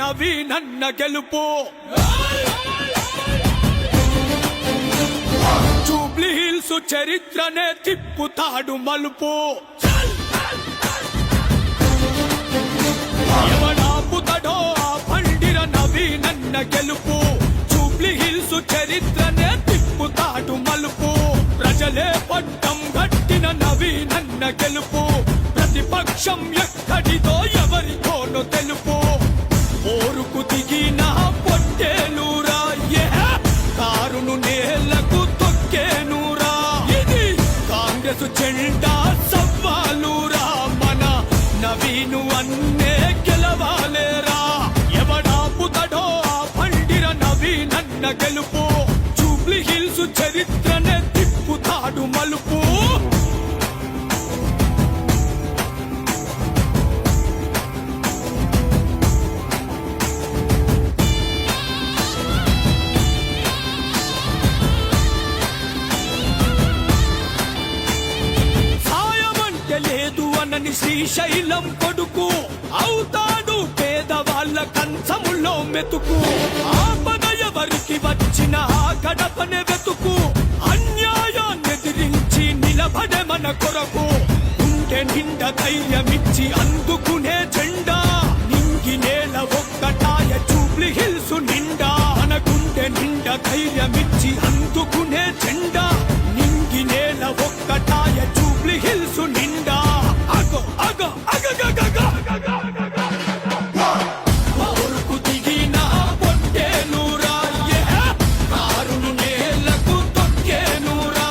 నవీనన్న గెలుపు. Jubilee hills చరిత్రనే తిప్పుతాడు మలుపు. ఎవడాపుతడో ఆ పండిర నవీనన్న గెలుపు. జూబ్లీ హిల్స్ చరిత్రనే తిప్పుతాడు మలుపు. ప్రజలే పట్టం గట్టిన నవీనన్న గెలుపు. ప్రతిపక్షం ఎక్కడిదో ఎవరితోనో తెలుపు. ఓరుకు దిగిన పొట్టేలురా కారును నేలకు తొక్కేనురా. ఇది కాంగ్రెస్ జెండా సవ్వాలురా. మన నవీను అన్నే గెలవాలేరా. ఎవడాపుతడో ఆ పండిర నవీనన్న గెలుపు. జూబ్లీ హిల్స్ చరిత్రనే తిప్పుతాడు మలుపు. శ్రీశైలం కొడుకు అవుతాడు పేదవాళ్ళ కంచములో మెతుకు. ఆపద ఎవరికి వచ్చిన ఆ గడపనే వెతుకు. అన్యాయాన్ని ఎదిరించి నిలబడే మన కొరకు. గుండె నిండా ధైర్యమిచ్చి అందుకునే జెండా. నింగి నేల ఒక్కటాయ జూబ్లీ హిల్స్ నిండా. మన గుండె నిండా ధైర్యమిచ్చి అందుకునే జెండా. నింగి నేల ఒక్కటాయ జూబ్లీ హిల్స్ నిండా. ఓరుకు దిగిన పొట్టేలురా కారును నేలకు తొక్కేనురా.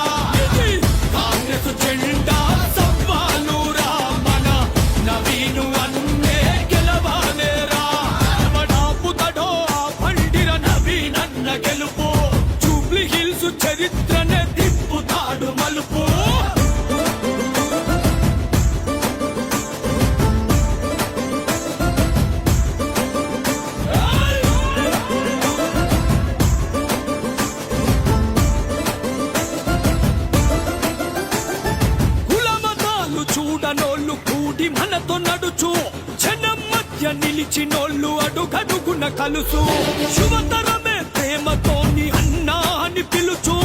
కాంగ్రెస్ జెండా సవ్వాలురా. మన నవీను అన్నే గెలవాలేరా. ఎవడాపుతడో ఆ పండిర నవీనన్న గెలుపు. జూబ్లీ హిల్స్ చరిత్రనే తిప్పుతాడు మలుపు. చూడనోళ్ళు కూడి మనతో నడుచు. జనం మధ్య నిలిచినోళ్ళు అడుగడుగున కలుసు. శుభతరమే ప్రేమతోని అన్నా అని పిలుచు.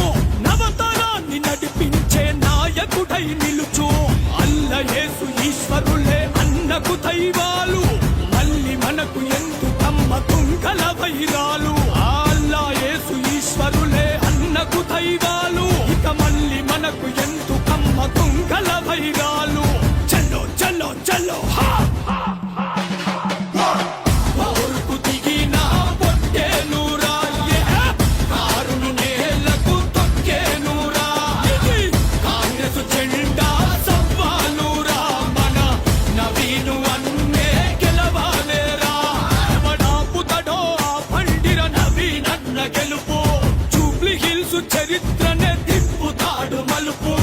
నవతరాన్ని నడిపించే నాయకుడై నిలుచు. అల్ల యేసు ఈశ్వరులే అన్నకు దైవాలు. మళ్ళీ మనకు ఎందుకమ్మ తుంగల వైరాలు. అల్లా యేసు ఈశ్వరులే అన్నకు దైవాలు. ఇక మళ్ళీ మనకు ఎందుకమ్మ తుంగల వైరాలు. చలో చలో చలో ఓరుకు దిగిన పొట్టేలురా కారును నేలకు తొక్కేనురా. కాంగ్రెస్ జెండా సవ్వాలురా. మన నవీను అన్నే గెలవాలేరా. ఎవడాపుతడో ఆ పండిర నవీనన్న గెలుపు. జూబ్లీ హిల్స్ చరిత్రనే తిప్పుతాడు మలుపు.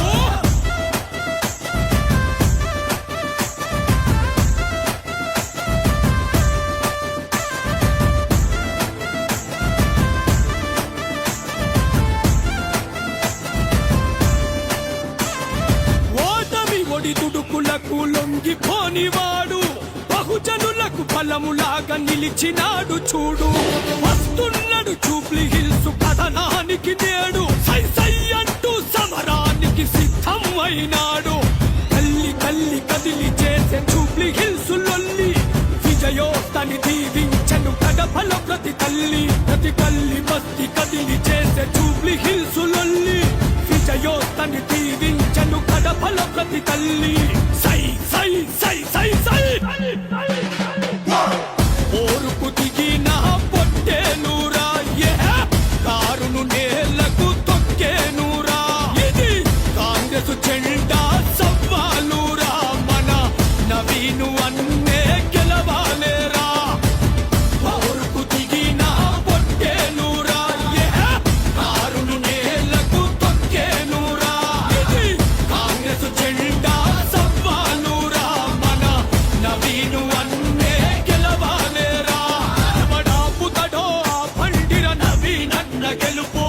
తుడుకులకు లొంగిపోనివాడు. బహుజనులకు బలములాగా నిలిచినాడు చూడు. వస్తున్నాడు జూబ్లీ హిల్స్ కథనానికి నేడు. సై సై అంటూ సమరానికి సిద్ధం అయినాడు. కల్లి కల్లి కదిలి చేసే జూబ్లీ హిల్స్ లొల్లి. విజయోత్తని దీవించను కడపల ప్రతి తల్లి. ప్రతి కల్లి బస్తి కదిలి చేసే జూబ్లీ హిల్స్ లొల్లి. విజయోత్తని దీవించను కడపల ప్రతి తల్లి. సై సై సై సై సై ఓరుకు దిగిన పొట్టేలురా కారును నేలకు తొక్కేనురా. ఇది కాంగ్రెస్ జెండా సవ్వాలురా. మన నవీను అన్నే గెలవాలేరా. ఓరుకు దిగిన పొట్టేలురా కారును నేలకు తొక్కేనురా. ఇది కాంగ్రెస్ జెండా సవ్వాలురా. మన నవీను అన్నే గెలవాలేరా. ఎవడాపుతడో ఆ పండిర నవీనన్న గెలుపు.